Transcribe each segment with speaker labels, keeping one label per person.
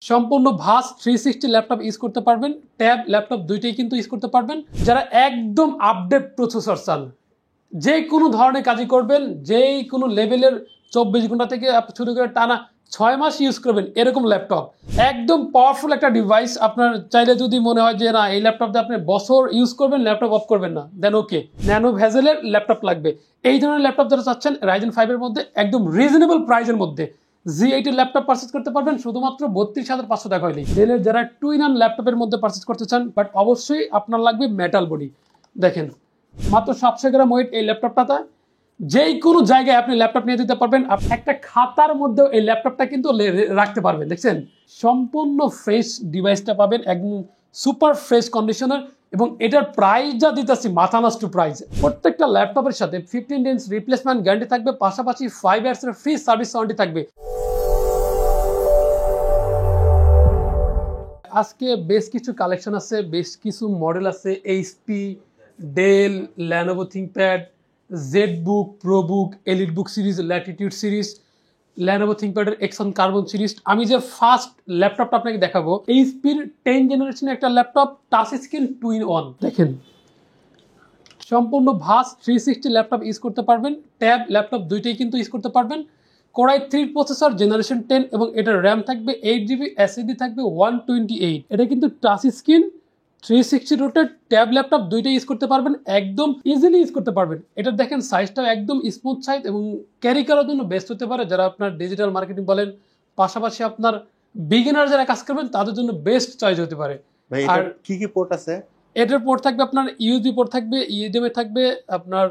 Speaker 1: সম্পূর্ণ ভাস 360 laptop use করতে পারবেন, ট্যাব ল্যাপটপ দুইটাই কিন্তু ইউজ করতে পারবেন। যারা একদম আপডেট প্রসেসর চান, যে কোনো ধরনের কাজই করবেন, যেই কোনো লেভেলের 24 ঘন্টা থেকে শুরু করে টানা 6 মাস ইউজ করবেন এরকম ল্যাপটপ, একদম পাওয়ারফুল একটা ডিভাইস। আপনার চাইলে যদি মনে হয় যে না এই ল্যাপটপ দিয়ে আপনি বছর ইউজ করবেন, ল্যাপটপ অফ করবেন না, দেন ওকে, ন্যানো ভেজেলের ল্যাপটপ লাগবে। এই ধরনের ল্যাপটপ যারা চাচ্ছেন রাইজেন 5 এর মধ্যে একদম রিজনেবল প্রাইসের মধ্যে Z80 ল্যাপটপ পারচেজ করতে পারবেন শুধুমাত্র 32,500 টাকা হলেই। ডেলের যারা টুইন ল্যাপটপের মধ্যে পারচেজ করতে চান, বাট অবশ্যই আপনার লাগবে মেটাল বডি। দেখেন মাত্র 700 গ্রাম ওয়েট এই ল্যাপটপটাতে, যেই কোনো জায়গায় আপনি ল্যাপটপ নিয়ে যেতে পারবেন। একটা খাতার মধ্যেও এই ল্যাপটপটা কিন্তু রাখতে পারবেন। দেখছেন সম্পূর্ণ ফ্রেশ ডিভাইসটা পাবেন, একদম সুপার ফ্রেশ কন্ডিশনার, এবং এটার প্রাইস যা দিতেছি মাথা নষ্ট প্রাইস। প্রত্যেকটা ল্যাপটপের সাথে 15 ডেজ রিপ্লেসমেন্ট গ্যারান্টি থাকবে, পাশাপাশি 5 ইয়ার্সের ফ্রি সার্ভিস ওয়ারেন্টি থাকবে। আজকে বেশ কিছু কালেকশন আছে, বেশ কিছু মডেল আছে, HP, Dell, Lenovo ThinkPad, ZBook, ProBook, EliteBook series, Latitude series, Lenovo থিংকপ্যাডের এক্সন কার্বন সিরিজ। আমি যে ফার্স্ট ল্যাপটপটা আপনাকে দেখাবো, এইচপির 10 জেনারেশনের একটা ল্যাপটপ, টাচ স্ক্রিন 2-in-1। দেখেন সম্পূর্ণ ভাস 360 ল্যাপটপ ইউজ করতে পারবেন, ট্যাব ল্যাপটপ দুইটাই কিন্তু ইউজ করতে পারবেন। কোরাই 3 প্রসেসর জেনারেশন 10, এবং এটার র্যাম থাকবে 8GB, এসএসডি থাকবে 128। এটা কিন্তু touch screen 360 rotate tab laptop দুইটাই ইউজ করতে পারবেন, একদম ইজিলি ইউজ করতে পারবেন। এটা দেখেন সাইজটাও একদম স্মুথ সাইজ, এবং ক্যারি করার জন্য বেস্ট হতে পারে যারা আপনার ডিজিটাল মার্কেটিং বলেন, পাশাপাশি আপনার বিগিনার যারা কাজ করবেন তাদের জন্য বেস্ট চয়েস হতে পারে।
Speaker 2: আর কি কি পোর্ট আছে?
Speaker 1: এটার পোর্ট থাকবে আপনার ইউএসবি পোর্ট থাকবে, ইএডিএমএ থাকবে, আপনার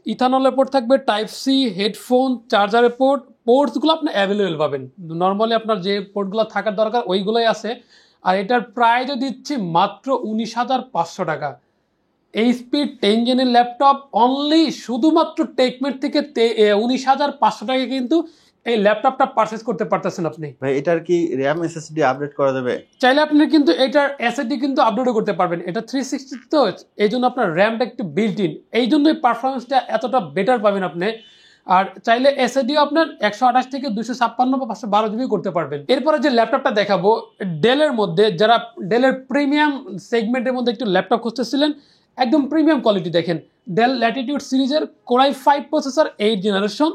Speaker 1: ইথানলের পোর্ট থাকবে, টাইপ সি, হেডফোন, চার্জারের পোর্টসগুলো আপনি অ্যাভেলেবেল পাবেন। নর্মালি আপনার যে পোর্টগুলো থাকার দরকার ওইগুলোই আছে। আর এটার প্রাইসও দিচ্ছি মাত্র 19,500 টাকা। এইচপি 10 জেনের ল্যাপটপ অনলি শুধুমাত্র টেকমেট থেকে 19,500 টাকা কিন্তু এই ল্যাপটপটা পারচেজ করতে পারতেছেন আপনি।
Speaker 2: ভাই এটার কি র্যাম এসএসডি আপডেট করা যাবে?
Speaker 1: চাইলে আপনি কিন্তু এটার এসএসডি কিন্তু আপডেটও করতে পারবেন। এটা 360 তো, এই জন্য আপনার র্যামটা একটু বিল্ট ইন, এই জন্যই পারফরমেন্সটা এতটা বেটার পাবেন আপনি। আর চাইলে এসএসডিও আপনার 128 থেকে 256 বা 512 জিবি করতে পারবেন। এরপরে যে ল্যাপটপটা দেখাবো ডেলের মধ্যে, যারা ডেলের প্রিমিয়াম সেগমেন্টের মধ্যে একটু ল্যাপটপ খুঁজতেছিলেন, একদম প্রিমিয়াম কোয়ালিটি, দেখেন ডেল ল্যাটিটিউড সিরিজের core i 5 processor 8 generation,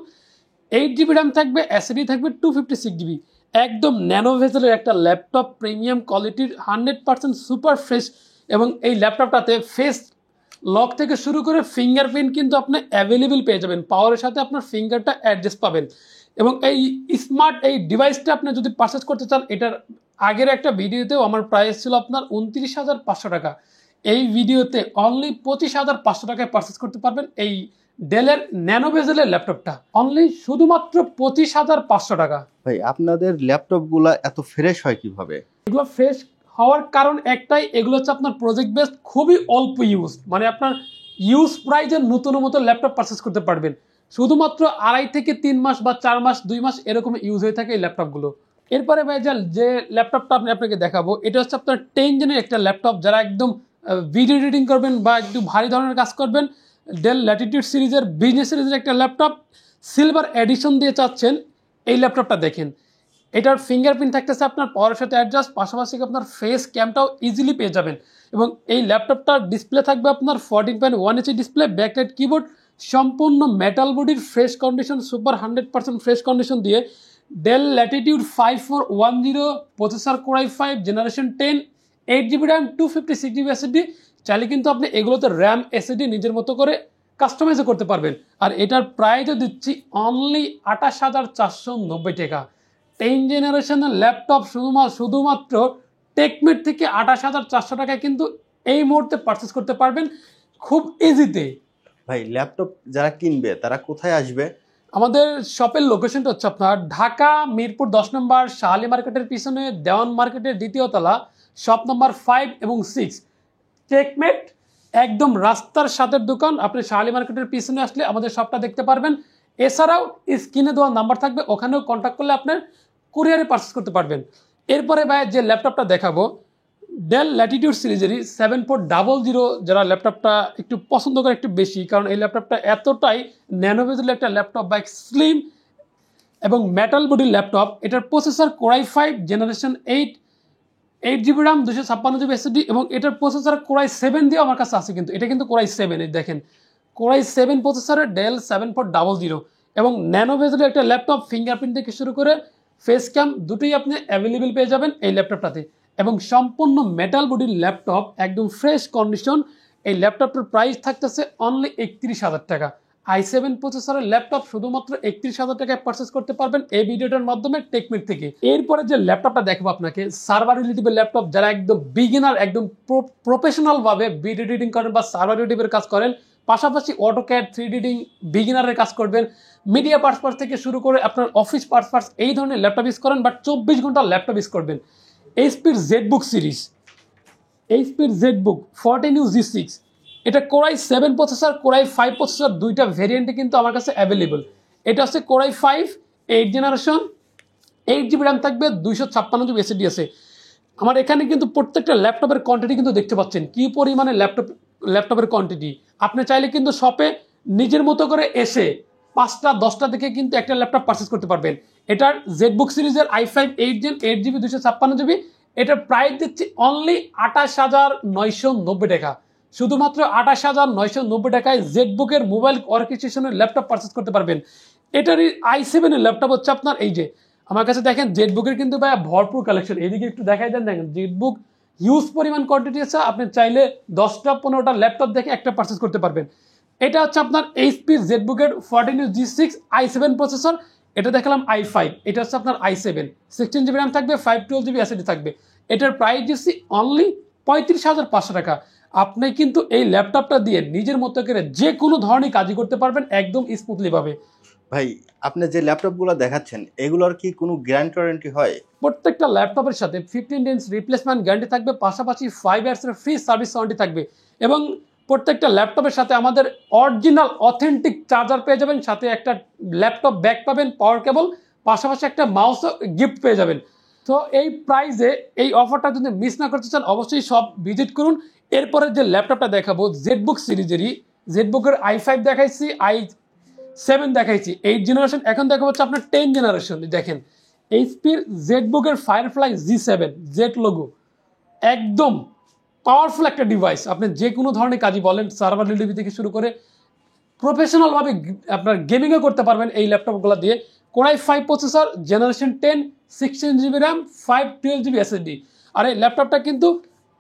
Speaker 1: 8GB RAM থাকবে, এসএসডি থাকবে 256GB, একদম ন্যানো ভেজেলের একটা ল্যাপটপ, প্রিমিয়াম কোয়ালিটির, 100% সুপার ফ্রেশ। এবং এই ল্যাপটপটাতে ফেস লক থেকে শুরু করে ফিঙ্গারপ্রিন্ট কিন্তু আপনি অ্যাভেলেবেল পেয়ে যাবেন, পাওয়ারের সাথে আপনার ফিঙ্গারটা অ্যাডজাস্ট পাবেন। এবং এই স্মার্ট এই ডিভাইসটা আপনি যদি পারচেস করতে চান, এটার আগের একটা ভিডিওতেও আমার প্রাইস ছিল আপনার 29,500 টাকা। এই ভিডিওতে অনলি 25,500 টাকায় পারচেস করতে পারবেন এই ডেলের ন্যানো ভেজেলের ল্যাপটপটা, অনলি শুধুমাত্র 25,500 টাকা।
Speaker 2: ভাই আপনাদের ল্যাপটপগুলো এত ফ্রেশ হয় কিভাবে?
Speaker 1: এগুলো ফ্রেশ হওয়ার কারণ একটাই, এগুলো হচ্ছে আপনার প্রজেক্ট বেসড, খুবই অল্প ইউজ, মানে আপনার ইউজ প্রাইজের নতুন মতো ল্যাপটপ পারচেস করতে পারবেন। শুধুমাত্র 2.5 থেকে 3 মাস বা 4 মাস 2 মাস এরকম ইউজ হয়ে থাকে এই ল্যাপটপগুলো। এরপরে ভাই যে ল্যাপটপটা আপনাকে দেখাবো, এটা হচ্ছে আপনার 10 জেনের একটা ল্যাপটপ, যারা একদম ভিডিও এডিটিং করবেন বা একটু ভারী ধরনের কাজ করবেন, ডেল ল্যাটিটিউড সিরিজের বিজনেস সিরিজের একটা ল্যাপটপ সিলভার এডিশন দিয়ে চাচ্ছেন, এই ল্যাপটপটা দেখেন। এটার ফিঙ্গারপ্রিন্ট থাকতেছে আপনার পাওয়ারের সাথে অ্যাডজাস্ট, পাশাপাশি আপনার ফেস ক্যামটাও ইজিলি পেয়ে যাবেন। এবং এই ল্যাপটপটার ডিসপ্লে থাকবে আপনার 14.1 ইঞ্চি ডিসপ্লে, ব্যাকলাইট কিবোর্ড, সম্পূর্ণ মেটাল বডির fresh condition, super 100% fresh condition দিয়ে Dell Latitude 5410 processor, core i 5 generation 10, 8GB RAM, 256GB SSD. চাইলে কিন্তু আপনি এগুলোতে র্যাম এসএসডি নিজের মতো করে কাস্টমাইজও করতে পারবেন। আর এটার প্রাইসও দিচ্ছি অনলি 28,490 টাকা। 10 জেনারেশনের ল্যাপটপ শুধুমাত্র টেকমেট থেকে 28,400 টাকায় কিন্তু এই মুহূর্তে পারচেস করতে পারবেন খুব ইজিতে।
Speaker 2: ভাই ল্যাপটপ যারা কিনবে তারা কোথায় আসবে?
Speaker 1: আমাদের শপের লোকেশনটা হচ্ছে আপনার ঢাকা মিরপুর 10 নম্বর, শাহালি মার্কেটের পিছনে, দেওয়ান মার্কেটের 2য় তলা, শপ নম্বর 5 এবং 6, টেকমেট একদম রাস্তার সাথের দোকান। আপনি শাহালি মার্কেটের পিছনে আসলে আমাদের শপটা দেখতে পারবেন। এছাড়াও স্ক্রিনে দেওয়া নাম্বার থাকবে, ওখানেও কন্ট্যাক্ট করলে আপনার কুরিয়ারে পারচেস করতে পারবেন। এরপরে ভাই যে ল্যাপটপটা দেখাবো, ডেল ল্যাটিটিউড সিরিজেরই 7400, যারা ল্যাপটপটা একটু পছন্দ করে একটু বেশি, কারণ এই ল্যাপটপটা এতটাই ন্যানো ভেজেলের একটা ল্যাপটপ, বা স্লিম এবং মেটাল বডি ল্যাপটপ, এটার processor core i 5 generation 8 GB RAM 256 GB SSD এবং এটার প্রসেসর কোরাই 7 দিয়ে আমার কাছে আছে, কিন্তু এটা কিন্তু কোরাই 7, এই দেখেন কোরাই 7 প্রসেসরের ডেল 7400 এবং ন্যানো বেজেলের একটা ল্যাপটপ, ফিঙ্গারপ্রিন্ট থেকে শুরু করে ফেস ক্যাম দুটোই আপনি অ্যাভেলেবেল পেয়ে যাবেন এই ল্যাপটপটাতে। এবং সম্পূর্ণ মেটাল বডির ল্যাপটপ, একদম ফ্রেশ কন্ডিশন। এই ল্যাপটপটার প্রাইস থাকতেছে অনলি 31,000 টাকা। i7 প্রসেসরের ল্যাপটপ শুধুমাত্র 31,000 টাকায় পারচেস করতে পারবেন এই ভিডিওটার মাধ্যমে টেকমিট থেকে। এরপরে যে ল্যাপটপটা দেখাবো আপনাকে, সার্ভার রিলেটিভের ল্যাপটপ, যারা একদম বিগিনার, একদম প্রফেশনাল ভাবে ভিডিও এডিটিং করেন বা সার্ভার রিলেটিভের কাজ করেন, পাশাপাশি অটোক্যাড 3D এডিটিং বিগিনারের কাজ করবেন, মিডিয়া পার্টস থেকে শুরু করে আপনার অফিস পার্টস এই ধরনের ল্যাপটপ ইউজ করেন, বাট 24 ঘন্টা ল্যাপটপ ইউজ করবেন, এইচপির জেডবুক সিরিজ, এইচপির জেডবুক 14U G6, এটা কোরাই 7 প্রসেসর, কোরাই 5 প্রসেসর, দুইটা ভেরিয়েন্টে কিন্তু আমার কাছে অ্যাভেলেবল। এটা হচ্ছে কোরাই 5 8 জেনারেশন, 8 জিবি র্যাম থাকবে, 256 জিবি এসএসডি আছে। আমার এখানে কিন্তু প্রত্যেকটা ল্যাপটপের কোয়ান্টিটি কিন্তু দেখতে পাচ্ছেন কি পরিমাণে ল্যাপটপের কোয়ান্টিটি। আপনি চাইলে কিন্তু শপে নিজের মতো করে এসে 5টা 10টা থেকে কিন্তু একটা ল্যাপটপ পারচেস করতে পারবেন। এটার জেডবুক সিরিজের i5 8 জেন 8 জিবি 256 জিবি, এটার প্রাইস দিচ্ছি অনলি 28,990 টাকা। শুধুমাত্র 28,990 টাকায় জেডবুকের মোবাইল অর্কেস্ট্রেশনের ল্যাপটপ পারচেস করতে পারবেন। এটারই i7 এর ল্যাপটপ হচ্ছে আপনার এই যে আমার কাছে দেখেন, জেডবুকের কিন্তু ভাই ভরপুর কালেকশন। এইদিকে একটু দেখাই দেন, দেখেন জেডবুক হিউজ পরিমাণ কোয়ান্টিটি আছে, আপনি চাইলে 10টা 15টা ল্যাপটপ দেখে একটা পারচেস করতে পারবেন। এটা হচ্ছে আপনার HP জেডবুকের 14U G6 i7 processor, এটা দেখালাম i5, এটা হচ্ছে আপনার i7 16 জিবি র্যাম থাকবে, 512 জিবি এসএসডি থাকবে। এটার প্রাইস দিচ্ছি অনলি 35,500 টাকা। আপনি কিন্তু এই ল্যাপটপটা দিয়ে নিজের মতো করে যে কোনো ধরনের কাজই করতে পারবেন একদম স্মুথলি ভাবে।
Speaker 2: ভাই, আপনি যে ল্যাপটপগুলো দেখাচ্ছেন এগুলোর কি কোনো গ্যারান্টি ওয়ারেন্টি হয়?
Speaker 1: প্রত্যেকটা ল্যাপটপের সাথে 15 ডেজ রিপ্লেসমেন্ট গ্যারান্টি থাকবে, পাশাপাশি 5 ইয়ার্সের ফ্রি সার্ভিস ওয়ারেন্টি থাকবে এবং প্রত্যেকটা ল্যাপটপের সাথে আমাদের অরিজিনাল অথেন্টিক চার্জার পেয়ে যাবেন, সাথে একটা ল্যাপটপ ব্যাগ পাবেন, পাওয়ার কেবল, পাশাপাশি একটা মাউসও গিফট পেয়ে যাবেন। তো এই প্রাইসে এই অফারটা যদি মিস না করতে চান অবশ্যই সব ভিজিট করুন। এরপরে যে ল্যাপটপটা দেখাবো জেডবুক সিরিজেরই, জেডবুকের i5 দেখাইছি, i7 দেখাইছি 8 জেনারেশন, এখন দেখা হচ্ছে আপনার 10 জেনারেশন। দেখেন এইচপির জেডবুকের ফায়ারফ্লাই G7 জেড লোগো, একদম পাওয়ারফুল একটা ডিভাইস। আপনি যে কোনো ধরনের কাজই বলেন, সার্ভার রিলেটিভ থেকে শুরু করে প্রফেশনালভাবে আপনার গেমিংও করতে পারবেন এই ল্যাপটপগুলো দিয়ে। Core i 5 processor, generation 10, 16 GB RAM, 512 GB SSD. আর এই ল্যাপটপটা কিন্তু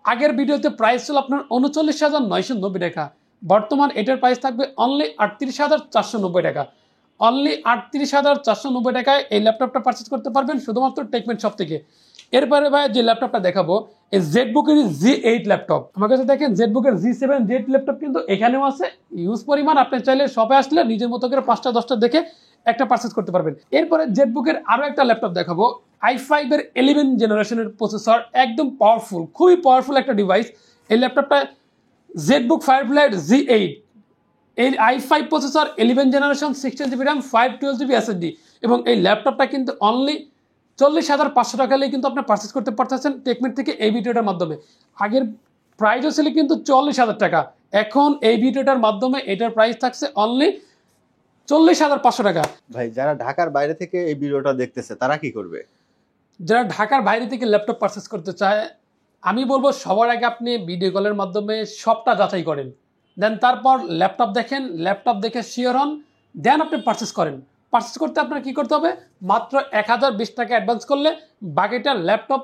Speaker 1: আগের ভিডিওতে প্রাইস ছিল আপনার 39,990 টাকা, বর্তমান এটার প্রাইস থাকবে অনলি 38,490 টাকা। অনলি 38,490 টাকায় এই ল্যাপটপটা পারচেস করতে পারবেন শুধুমাত্র টেকমেন্ট শপ থেকে। এরপরে ভাই যে ল্যাপটপটা দেখাবো, এই জেডবুকের G8 ল্যাপটপ। আমার কাছে দেখেন জেডবুকের G7 জেড ল্যাপটপ কিন্তু এখানেও আছে ইউজ পরিমাণ, আপনি চাইলে শপে আসলে নিজের মতো করে 5টা 10টা দেখে একটা পারচেস করতে পারবেন। এরপরে জেডবুকের আরো একটা ল্যাপটপ দেখাবো, i5 এর 11 জেনারেশনের প্রসেসর, একদম পাওয়ারফুল, খুবই পাওয়ারফুল একটা ডিভাইস। এই ল্যাপটপটা জেডবুক ফায়ারফ্লাই G8, এই i5 processor, 11 generation, 16 GB RAM, 512 GB SSD এবং এই ল্যাপটপটা কিন্তু অনলি 40,500 টাকা হলেই কিন্তু আপনি পারচেস করতে পারতেছেন টেকমিট থেকে এই ভিডিওটার মাধ্যমে। আগের প্রাইসও ছিল কিন্তু 40,000 টাকা, এখন এই ভিডিওটার মাধ্যমে এটার প্রাইস থাকছে অনলি 40,500 টাকা।
Speaker 2: ভাই, যারা ঢাকার বাইরে থেকে এই ভিডিওটা দেখতেছে তারা কি করবে?
Speaker 1: যারা ঢাকার বাইরে থেকে ল্যাপটপ পারচেস করতে চায়, আমি বলবো সবার আগে আপনি ভিডিও কলের মাধ্যমে সবটা যাচাই করেন, দেন তারপর ল্যাপটপ দেখেন, ল্যাপটপ দেখে শিওর হন, দেন আপনি পারচেস করেন। পারচেস করতে আপনার কি করতে হবে, মাত্র 1,020 টাকা অ্যাডভান্স করলে বাকিটা ল্যাপটপ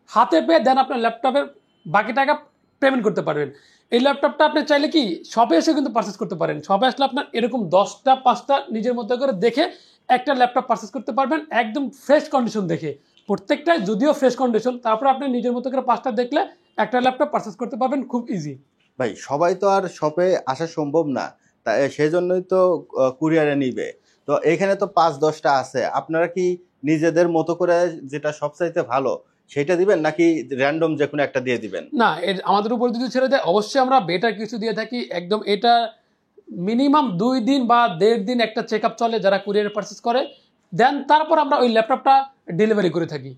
Speaker 1: হাতে পেয়ে দেন আপনার ল্যাপটপের বাকি টাকা পেমেন্ট করতে পারবেন। এই ল্যাপটপটা আপনি চাইলে কি শপে এসে কিন্তু পারচেস করতে পারেন। শপে আসলে আপনার এরকম 10টা 5টা নিজের মতো করে দেখে একটা ল্যাপটপ পারচেস করতে পারবেন একদম ফ্রেশ কন্ডিশন দেখে। প্রত্যেকটাই যদিও ফ্রেশ কন্ডিশন, তারপর আপনি নিজের মতো করে 5টা দেখলে একটা ল্যাপটপ পারচেস করতে পারবেন খুব ইজি।
Speaker 2: ভাই, সবাই তো আর শপে আসা সম্ভব না, তাই সেজন্যই তো কুরিয়ারে নিবে। তো এখানে তো 5-10টা আছে, আপনারা কি নিজেদের মতো করে যেটা সবচাইতে ভালো সেটা দিবেন নাকি র্যান্ডম যে কোনো একটা দিয়ে দিবেন?
Speaker 1: না, আমাদের উপর যদি ছেড়ে দেয় অবশ্যই আমরা বেটার কিছু দিয়ে থাকি একদম। এটা মিনিমাম 2 দিন বা 1.5 দিন একটা চেক আপ চলে যারা কুরিয়ারে পারচেস করে, দেন তারপর আমরা ওই ল্যাপটপটা ডেলিভারি করে থাকি।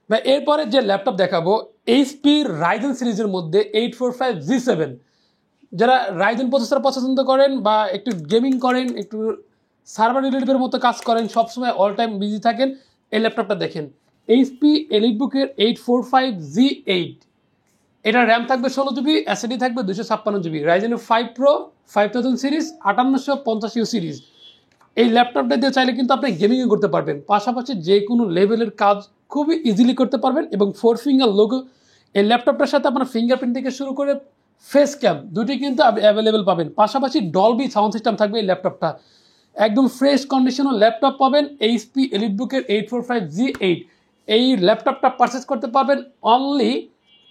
Speaker 1: বা এরপরে যে ল্যাপটপ দেখাবো এইচপি রাইজেন সিরিজের মধ্যে 845 G7, যারা রাইজেন প্রসেসর পছন্দ করেন বা একটু গেমিং করেন, একটু সার্ভার রিলেটিভের মতো কাজ করেন, সবসময় অল টাইম বিজি থাকেন, এই ল্যাপটপটা দেখেন এইচপি এলিটবুকের 845G8। এটা র্যাম থাকবে 16 GB, এসএসডি থাকবে 256 GB, রাইজেনের 5 Pro 5000 সিরিজ 5850 সিরিজ। এই ল্যাপটপটা দিয়ে চাইলে কিন্তু আপনি গেমিংও করতে পারবেন, পাশাপাশি যে কোনো লেভেলের কাজ খুবই ইজিলি করতে পারবেন। এবং 4 ফিঙ্গার লোগো এই ল্যাপটপটার সাথে আপনার ফিঙ্গারপ্রিন্ট থেকে শুরু করে ফেস ক্যাম দুটি কিন্তু অ্যাভেলেবেল পাবেন, পাশাপাশি ডলবি সাউন্ড সিস্টেম থাকবে এই ল্যাপটপটা। একদম ফ্রেশ কন্ডিশনের ল্যাপটপ পাবেন এইচপি এলিটবুকের 845G8। এই ল্যাপটপটা পারচেস করতে পারবেন অনলি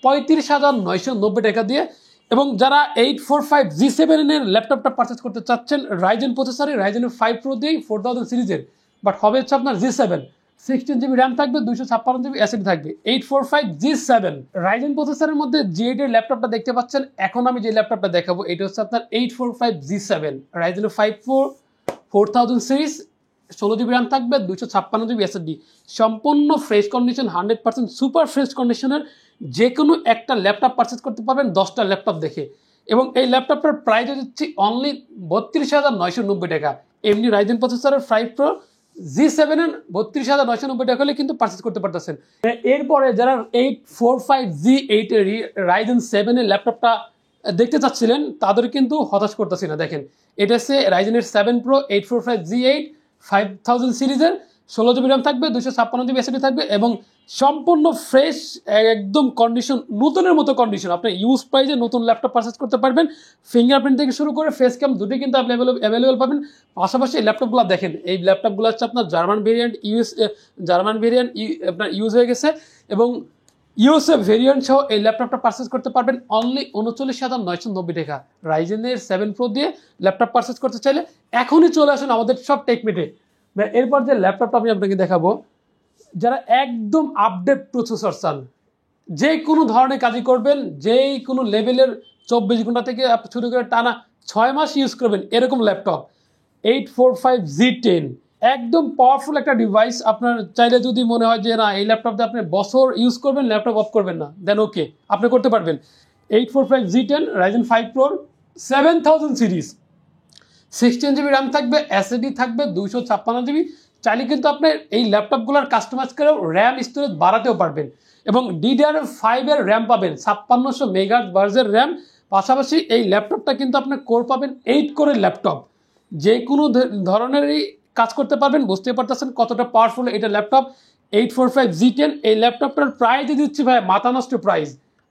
Speaker 1: 35,990 টাকা দিয়ে। এবং যারা 845G7 এর ল্যাপটপটা পারচেস করতে চাচ্ছেন রাইজেন প্রসেসরে, রাইজেনের 5 Pro দিয়ে 4000 সিরিজের, বাট হবে হচ্ছে আপনার G7, 16 GB র্যাম থাকবে, 256 GB এসএসডি থাকবে, 845G7 রাইজেন প্রসেসরের মধ্যে G8 এর ল্যাপটপটা দেখতে পাচ্ছেন। এখন আমি যে ল্যাপটপটা দেখাবো এটা হচ্ছে আপনার 845G7 রাইজেনের 5 Pro 4000 series, 16 GB RAM থাকবে, 256 GB এসএসডি, সম্পূর্ণ ফ্রেশ কন্ডিশন, 100% সুপার ফ্রেশ কন্ডিশনের যে কোনো একটা ল্যাপটপ পারচেস করতে পারবেন 10টা ল্যাপটপ দেখে। এবং এই ল্যাপটপটার প্রাইস দিচ্ছি অনলি 32,990 টাকা। এমনি রাইজেন প্রসেসরের 5 Pro G7 এর 32,990 টাকা হলে কিন্তু পারচেস করতে পারতেছেন। এরপরে যারা 845G8 এর রাইজেন 7 এর ল্যাপটপটা দেখতে চাচ্ছিলেন তাদের কিন্তু হতাশ করতেছি না। দেখেন এটা হচ্ছে রাইজেনের 7 Pro 845G8 5000 সিরিজের, 16 GB র্যাম থাকবে, 256 GB এসএসডি থাকবে এবং সম্পূর্ণ ফ্রেশ একদম কন্ডিশন, নতুনের মতো কন্ডিশন। আপনি ইউজ প্রাইসে নতুন ল্যাপটপ পারচেস করতে পারবেন। ফিঙ্গারপ্রিন্ট থেকে শুরু করে ফেস ক্যাম দুটোই কিন্তু অ্যাভেলেবল পাবেন। পাশাপাশি এই ল্যাপটপগুলো দেখেন, এই ল্যাপটপগুলো হচ্ছে আপনার জার্মান ভেরিয়েন্ট, আপনার ইউজ হয়ে গেছে এবং ইউএসএ ভেরিয়েন্ট সহ এই ল্যাপটপটা পারচেস করতে পারবেন অনলি 39,990 টাকা। রাইজেনের 7 Pro দিয়ে ল্যাপটপ পারচেস করতে চাইলে এখনই চলে আসুন আমাদের সব টেকমিটে। এরপর যে ল্যাপটপটা আমি আপনাকে দেখাবো, যারা একদম আপডেট প্রসেসর চান, যে কোনো ধরনের কাজই করবেন, যেই কোনো লেভেলের 24 ঘন্টা থেকে শুরু করে টানা 6 মাস ইউজ করবেন এরকম ল্যাপটপ 845G10 একদম পাওয়ারফুল একটা ডিভাইস। আপনার চাইলে যদি মনে হয় যে না এই ল্যাপটপ দিয়ে আপনি বছর ইউজ করবেন, ল্যাপটপ অফ করবেন না, দেন ওকে আপনি করতে পারবেন। 845G10 Ryzen 5 Pro 7000 series, 16 GB RAM থাকবে, এসএসডি থাকবে 256 GB। চাইলে কিন্তু আপনি এই ল্যাপটপগুলোর কাস্টমাইজ করেও র্যাম স্টোরেজ বাড়াতেও পারবেন এবং DDR5 এর র্যাম পাবেন, 5600 মেগাহার্টজ বার্জের র্যাম। পাশাপাশি এই ল্যাপটপটা কিন্তু আপনি কোর পাবেন 8 কোরের ল্যাপটপ, যে কোনো ধরনেরই কাজ করতে পারবেন। বুঝতে পারতেছেন কতটা পাওয়ারফুল এটা ল্যাপটপ 845G10। এই ল্যাপটপটার প্রাইস দিচ্ছি ভাই মাথা নষ্ট প্রাইস।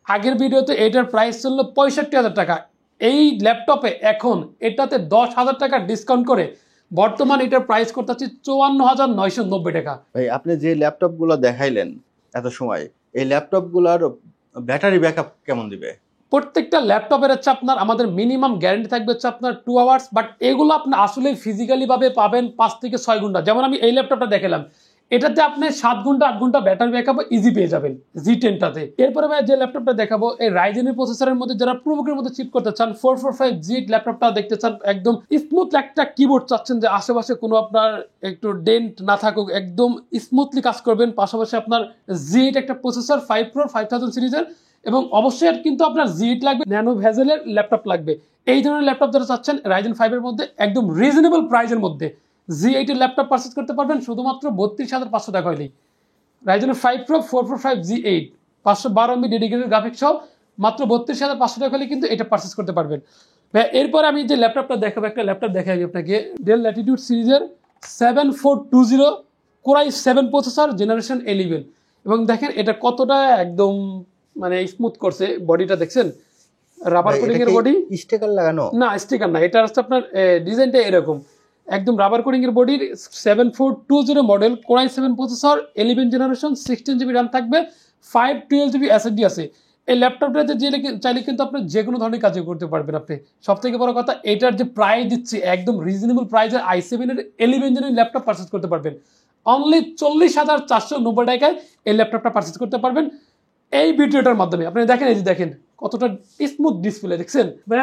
Speaker 1: আগের ভিডিওতে এটার প্রাইস ছিল 65,000 টাকা, এই ল্যাপটপে এখন এটাতে 10,000 টাকা ডিসকাউন্ট করে বর্তমান এটার প্রাইস করতেছি 54,990 টাকা।
Speaker 2: ভাই আপনি যে ল্যাপটপগুলো দেখাইলেন এত সময়, এই ল্যাপটপগুলোর ব্যাটারি ব্যাকআপ কেমন দিবে?
Speaker 1: প্রত্যেকটা ল্যাপটপের হচ্ছে আপনার আমাদের মিনিমাম গ্যারান্টি থাকবে হচ্ছে আপনার 2 আওয়ার্স, বাট এগুলো আপনি আসলে ফিজিক্যালি ভাবে পাবেন 5 থেকে 6 ঘন্টা। যেমন আমি এই ল্যাপটপটা দেখালাম, এটাতে আপনি 7 ঘন্টা 8 ঘন্টা ব্যাটারি ব্যাকআপ ইজি পেয়ে যাবেন G10টাতে। এরপরে ভাই যে ল্যাপটপটা দেখাবো, এই রাইজেনের প্রসেসরের মধ্যে যারা প্রোবুকের মধ্যে চিপ করতে চান, 445G8 ল্যাপটপটা দেখতে চান, একদম স্মুথ একটা কিবোর্ড চাচ্ছেন যে আশেপাশে কোনো আপনার একটু ডেন্ট না থাকুক, একদম স্মুথলি কাজ করবেন। পাশাপাশি আপনার G8 একটা প্রসেসর 5 Pro 5000 সিরিজের এবং অবশ্যই কিন্তু আপনার G8 লাগবে, ন্যানো ভেজেলের ল্যাপটপ লাগবে। এই ধরনের ল্যাপটপ যারা চাচ্ছেন রাইজেন 5 এর মধ্যে একদম রিজনেবল প্রাইসের মধ্যে G8 এর ল্যাপটপ পারচেজ করতে পারবেন শুধুমাত্র 32,500 টাকা হলেই। রাইজেনের 5 Pro 445G8 512 MB dedicated graphics সহ মাত্র 32,500 টাকা হলে কিন্তু এটা পারচেজ করতে পারবেন। এরপর আমি যে ল্যাপটপটা দেখাবো, একটা ল্যাপটপ দেখাই আপনাকে, ডেল ল্যাটিটিউড সিরিজের 7420 কোরাই 7 প্রসেসর জেনারেশন 11 এবং দেখেন এটা কতটা একদম মানে স্মুথ করছে, বডিটা দেখছেন রাবার কোটিং এর বডি,
Speaker 2: স্টিকার লাগানো
Speaker 1: না স্টিকার না, এটা হচ্ছে আপনার ডিজাইনটা এরকম একদম রাবার কোটিং এর বডির 7420 model core i 7 processor 11 generation, 16 GB RAM থাকবে, 512 GB এসএসডি আছে। এই ল্যাপটপটাতে যে চাইলে কিন্তু আপনি যে কোনো ধরনের কাজ করতে পারবেন। আপনি সবথেকে বড় কথা এটার যে প্রাইস দিচ্ছি একদম রিজনেবল প্রাইসে i7 এর 11 জেনারেশন ল্যাপটপ পারচেজ করতে পারবেন অনলি 40,490 টাকায়। এই ল্যাপটপটা পারচেজ করতে পারবেন এই ভিডিওটার মাধ্যমে। আপনি দেখেন, এই যে দেখেন কতটা স্মুথ ডিসপ্লে, দেখছেন ভাই।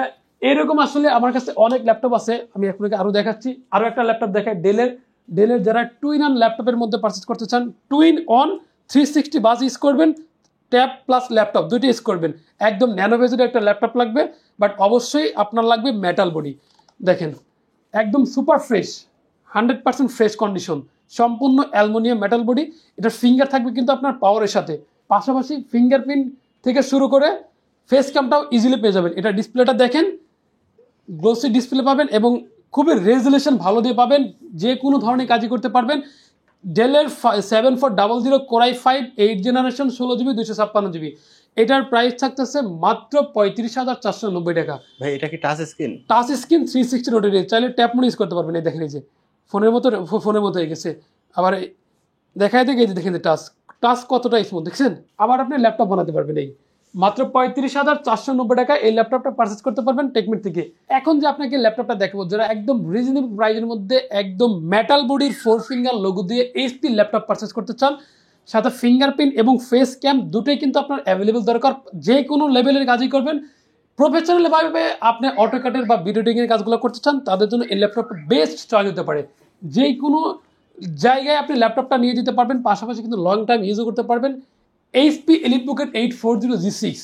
Speaker 1: এরকম আসলে আমার কাছে অনেক ল্যাপটপ আছে, আমি আপনাকে আরো দেখাচ্ছি। আরো একটা ল্যাপটপ দেখাই, ডেলের যারা টুইন অন ল্যাপটপের মধ্যে পারচেজ করতে চান, টুইন অন 360 বাস ইউজ করবেন, ট্যাব প্লাস ল্যাপটপ দুইটা ইউজ করবেন। একদম ন্যানো ভেজের একটা ল্যাপটপ লাগবে, বাট অবশ্যই আপনার লাগবে মেটাল বডি। দেখেন একদম সুপার ফ্রেশ 100% ফ্রেশ কন্ডিশন, সম্পূর্ণ অ্যালুমিনিয়াম মেটাল বডি। এটার ফিঙ্গার থাকবে কিন্তু আপনার পাওয়ারের সাথে, পাশাপাশি ফিঙ্গারপ্রিন্ট থেকে শুরু করে ফেস ক্যামটাও ইজিলি পেয়ে যাবেন। এটা ডিসপ্লেটা দেখেন, গ্লোসি ডিসপ্লে পাবেন এবং খুবই রেজুলেশন ভালো দিয়ে পাবেন, যে কোনো ধরনের কাজই করতে পারবেন। ডেলের 7400 কোরাই 5 8 জেনারেশন 16GB 256GB, এটার প্রাইস থাকতেছে মাত্র 35,490 টাকা।
Speaker 2: ভাই এটা কি touch screen?
Speaker 1: Touch screen 360 rotate, চাইলে ট্যাপ মোড ইউজ করতে পারবেন। এই দেখেন, এই যে ফোনের মতো হয়ে গেছে। আবার দেখাই থেকে এই যে দেখেন টাচ টাচ কতটা স্মুথ দেখছেন। আবার আপনি ল্যাপটপ বানাতে পারবেন এই মাত্র 35,490 টাকা এই ল্যাপটপটা পারচেস করতে পারবেন টেকমিট থেকে। এখন যে আপনাকে ল্যাপটপটা দেখাবো, যারা একদম রিজনেবল প্রাইসের মধ্যে একদম মেটাল বডির 4 ফিঙ্গার লোগো দিয়ে এইচপি ল্যাপটপ পারচেস করতে চান, সাথে ফিঙ্গারপ্রিন্ট এবং ফেস ক্যাম দুটোই কিন্তু আপনার অ্যাভেলেবল দরকার। যে কোনো লেভেলের কাজই করবেন, প্রফেশনাল ভাবে আপনি অটোক্যাডের বা ভিডিও এডিটিংয়ের কাজগুলো করতে চান, তাদের জন্য এই ল্যাপটপটা বেস্ট চয়েস হতে পারে। যে কোনো জায়গায় আপনি ল্যাপটপটা নিয়ে যেতে পারবেন, পাশাপাশি কিন্তু লং টাইম ইউজও করতে পারবেন। এইচপি এলিটবুকের 840G6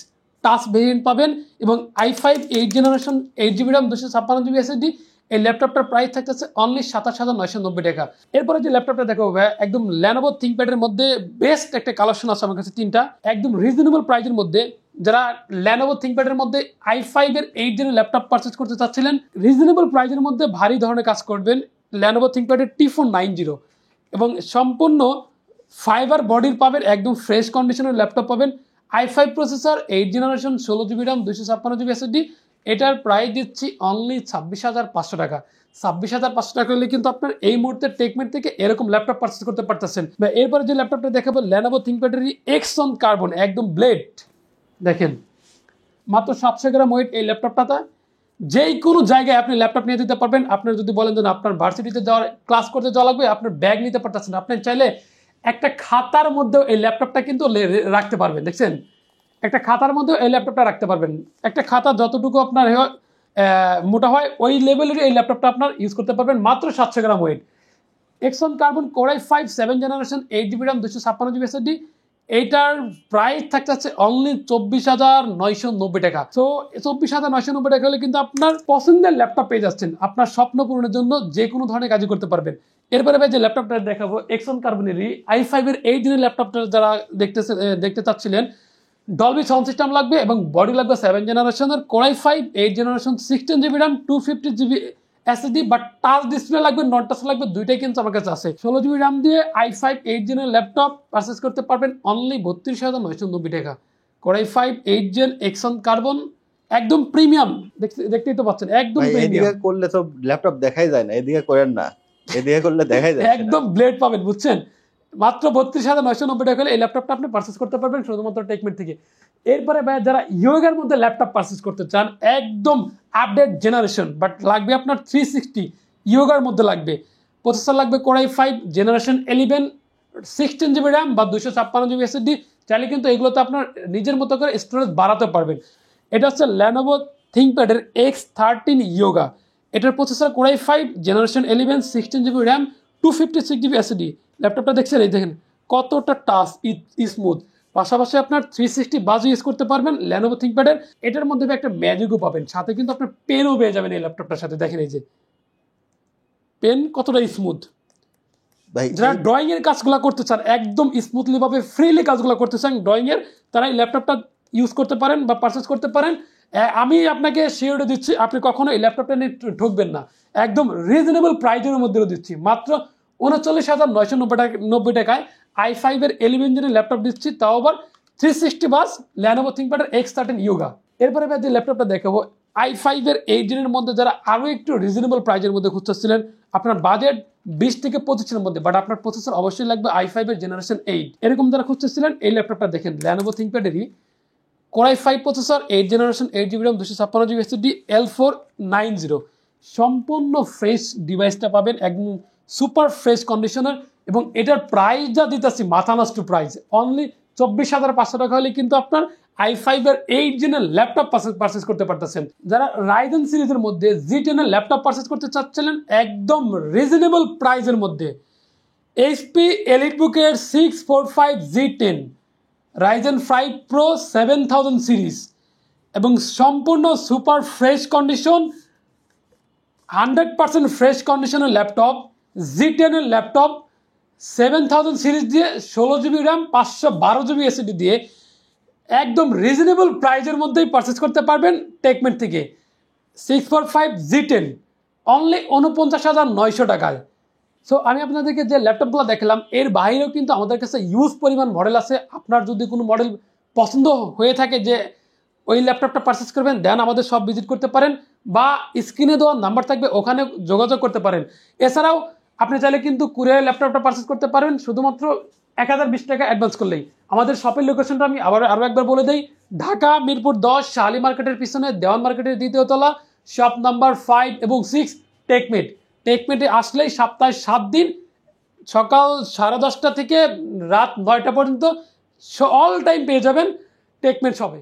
Speaker 1: টাচ ভেরিয়েন্ট পাবেন এবং i5 8 generation 8GB RAM 256GB SSD। এই ল্যাপটপটার প্রাইস থাকতেছে অনলি 27,990 টাকা। এরপরে যে ল্যাপটপটা দেখাবো ভাই, একদম Lenovo ThinkPad-এর মধ্যে বেস্ট একটা কালেকশন আছে আমার কাছে, 3টা একদম রিজনেবল প্রাইসের মধ্যে। যারা Lenovo ThinkPad-এর মধ্যে i5-এর 8 জেনের ল্যাপটপ পারচেজ করতে চাচ্ছিলেন, রিজনেবল প্রাইসের মধ্যে ভারী ধরনের কাজ করবেন, Lenovo ThinkPad-এর T490 এবং সম্পূর্ণ ফাইবার বডির পাবেন, একদম ফ্রেশ কন্ডিশনের ল্যাপটপ পাবেন। i5 processor 8 generation 16GB RAM 256GB SSD। এটার প্রাইস দিচ্ছি অনলি 26,500 টাকা। 26,500 টাকা হলে কিন্তু আপনার এই মুহূর্তে টেকমেট থেকে এরকম ল্যাপটপ পারচেস করতে পারতেছেন। এরপরে যে ল্যাপটপটা দেখাবো, Lenovo ThinkPad-এর Xon Carbon একদম ব্লেড, দেখেন মাত্র 700 গ্রাম ওয়েট এই ল্যাপটপটাতে। যেই কোনো জায়গায় আপনি ল্যাপটপ নিয়ে যেতে পারবেন। আপনার যদি বলেন যে আপনার ভার্সিটিতে যাওয়ার ক্লাস করতে যাওয়া লাগবে, আপনার ব্যাগ নিতে পারতেছেন, আপনি চাইলে একটা খাতার মধ্যেও এই ল্যাপটপটা কিন্তু রাখতে পারবেন। দেখছেন, একটা খাতার মধ্যেও এই ল্যাপটপটা রাখতে পারবেন। একটা খাতা যতটুকু আপনার মোটা হয় ওই লেভেলের এই ল্যাপটপটা আপনার ইউজ করতে পারবেন, মাত্র 700 গ্রাম wait. Xon Carbon Core i5 7 generation 8GB RAM 256GB SSD। এইটার প্রাইস থাকছে অনলি 24,990 টাকা। তো 24,990 টাকা হলে কিন্তু আপনার পছন্দের ল্যাপটপ পেয়ে যাচ্ছেন, আপনার স্বপ্ন পূরণের জন্য যে কোনো ধরনের কাজই করতে পারবেন। এরপরে ভাই যে ল্যাপটপটা দেখাবো, Xon Carbon-এরই i5-এর 8 জেনের ল্যাপটপটা যারা দেখতে চাচ্ছিলেন, ডলবি সাউন্ড সিস্টেম লাগবে এবং বডি লাগবে 7 জেনারেশনের Core i5 8 generation 16GB RAM 250GB SSD, but touch display লাগবে, নন টাচ লাগবে, দুইটাই কিন্তু আমার কাছে আছে। 16GB RAM দিয়ে i5 8 জেনের ল্যাপটপ পারচেস করতে পারবেন অনলি 32,990 টাকা। Core i5 8 gen Xon Carbon একদম প্রিমিয়াম, দেখতেই তো পাচ্ছেন, একদম প্রিমিয়াম।
Speaker 2: এদিকে করলে তো ল্যাপটপ দেখাই যায় না, এদিকে করেন না, এদিকে করলে দেখাই যায়
Speaker 1: একদম ব্লেড পাবেন, বুঝছেন। মাত্র 32,990 টাকা হলে এই ল্যাপটপটা আপনি পারচেস করতে পারবেন শুধুমাত্র টেকমেট থেকে। এরপরে ভাই যারা ইয়োগার মধ্যে ল্যাপটপ পারচেস করতে চান, একদম আপডেট জেনারেশন, বাট লাগবে আপনার 360 ইয়োগার মধ্যে লাগবে। প্রসেসর লাগবে Core i5 generation 11 16GB RAM বা 256GB SSD। চাইলে কিন্তু এগুলোতে আপনার নিজের মতো করে স্টোরেজ বাড়াতে পারবেন। এটা হচ্ছে Lenovo ThinkPad-এর X13 ইয়োগা। এটার processor Core i5 generation 11 16GB RAM 256GB SSD। ল্যাপটপটা দেখছেন, এই দেখেন কতটা টাচ স্মুথ, পাশাপাশি আপনার 360 বাজু ইউজ করতে পারবেন Lenovo ThinkPad-এর। এটার মধ্যে একটা ম্যাজিকও পাবেন, সাথে কিন্তু আপনার পেনও পেয়ে যাবেন এই ল্যাপটপটার সাথে। দেখেন এই যে পেন কতটা স্মুথ। যারা ড্রয়িং এর কাজগুলো করতে চান, একদম স্মুথলি ভাবে ফ্রিলি কাজগুলো করতে চান ড্রয়িং এর, তারা এই ল্যাপটপটা ইউজ করতে পারেন বা পারচেস করতে পারেন। আমি আপনাকে শিওরিটি দিচ্ছি, আপনি কখনো এই ল্যাপটপটা নিয়ে ঠকবেন না। একদম রিজনেবল প্রাইসের মধ্যে দিচ্ছি, মাত্র 39,990 টাকায় i5-এর 11 জেনের ল্যাপটপ দিচ্ছি, তাও আবার 360 বাস Lenovo ThinkPad-এর X13 ইয়োগা। এরপরে যে ল্যাপটপটা দেখাবো, i5-এর 8 জেনের মধ্যে যারা আরও একটু রিজনেবল প্রাইসের মধ্যে খুঁজতেছিলেন, আপনার বাজেট 20 থেকে 25-এর মধ্যে, বাট আপনার প্রসেসর অবশ্যই লাগবে i5-এর জেনারেশন 8, এরকম যারা খুঁজতেছিলেন এই ল্যাপটপটা দেখেন। Lenovo ThinkPad-এরই Core i5 processor 8 generation 8GB RAM 256GB SSD L490, সম্পূর্ণ ফ্রেশ ডিভাইসটা পাবেন, একদম সুপার ফ্রেশ কন্ডিশনের। এবং এটার প্রাইস যা দিতেছি মাথা নষ্ট প্রাইস, অনলি 24,500 টাকা হলে কিন্তু আপনার i5-এর 8 জেনের ল্যাপটপ পারচেস করতে পারতেছেন। যারা Ryzen সিরিজের মধ্যে G10 এর ল্যাপটপ পারচেস করতে চাচ্ছিলেন একদম রিজনেবল প্রাইসের মধ্যে, HP EliteBook-এর 645 G10 Ryzen 5 Pro 7000 series এবং সম্পূর্ণ সুপার ফ্রেশ কন্ডিশন 100% ফ্রেশ কন্ডিশনের ল্যাপটপ, Z10 এর ল্যাপটপ 7000 সিরিজ দিয়ে 16GB র্যাম 512GB SSD দিয়ে একদম রিজনেবল প্রাইজের মধ্যেই পারচেস করতে পারবেন টেকমেন্ট থেকে। 645 Z10 অনলি 49,900 টাকায়। সো আমি আপনাদেরকে যে ল্যাপটপগুলো দেখালাম এর বাইরেও কিন্তু আমাদের কাছে ইউজ পরিমাণ মডেল আছে। আপনার যদি কোনো মডেল পছন্দ হয়ে থাকে যে ওই ল্যাপটপটা পারচেস করবেন, দেন আমাদের সব ভিজিট করতে পারেন বা স্ক্রিনে দেওয়া নাম্বার থাকবে ওখানে যোগাযোগ করতে পারেন। এছাড়াও আপনি চাইলে কিন্তু কুরিয়ারে ল্যাপটপটা পারচেস করতে পারবেন শুধুমাত্র 1020 টাকা অ্যাডভান্স করলেই। আমাদের শপের লোকেশনটা আমি আরও একবার বলে দিই, ঢাকা মিরপুর 10 শাহালি মার্কেটের পিছনে দেওয়ান মার্কেটের 2য় তলা, শপ নাম্বার 5 এবং 6 টেকমেট। টেকমেটে আসলেই সপ্তাহে 7 দিন সকাল 10:30 থেকে রাত 9টা পর্যন্ত অল টাইম পেয়ে যাবেন টেকমেট শপে।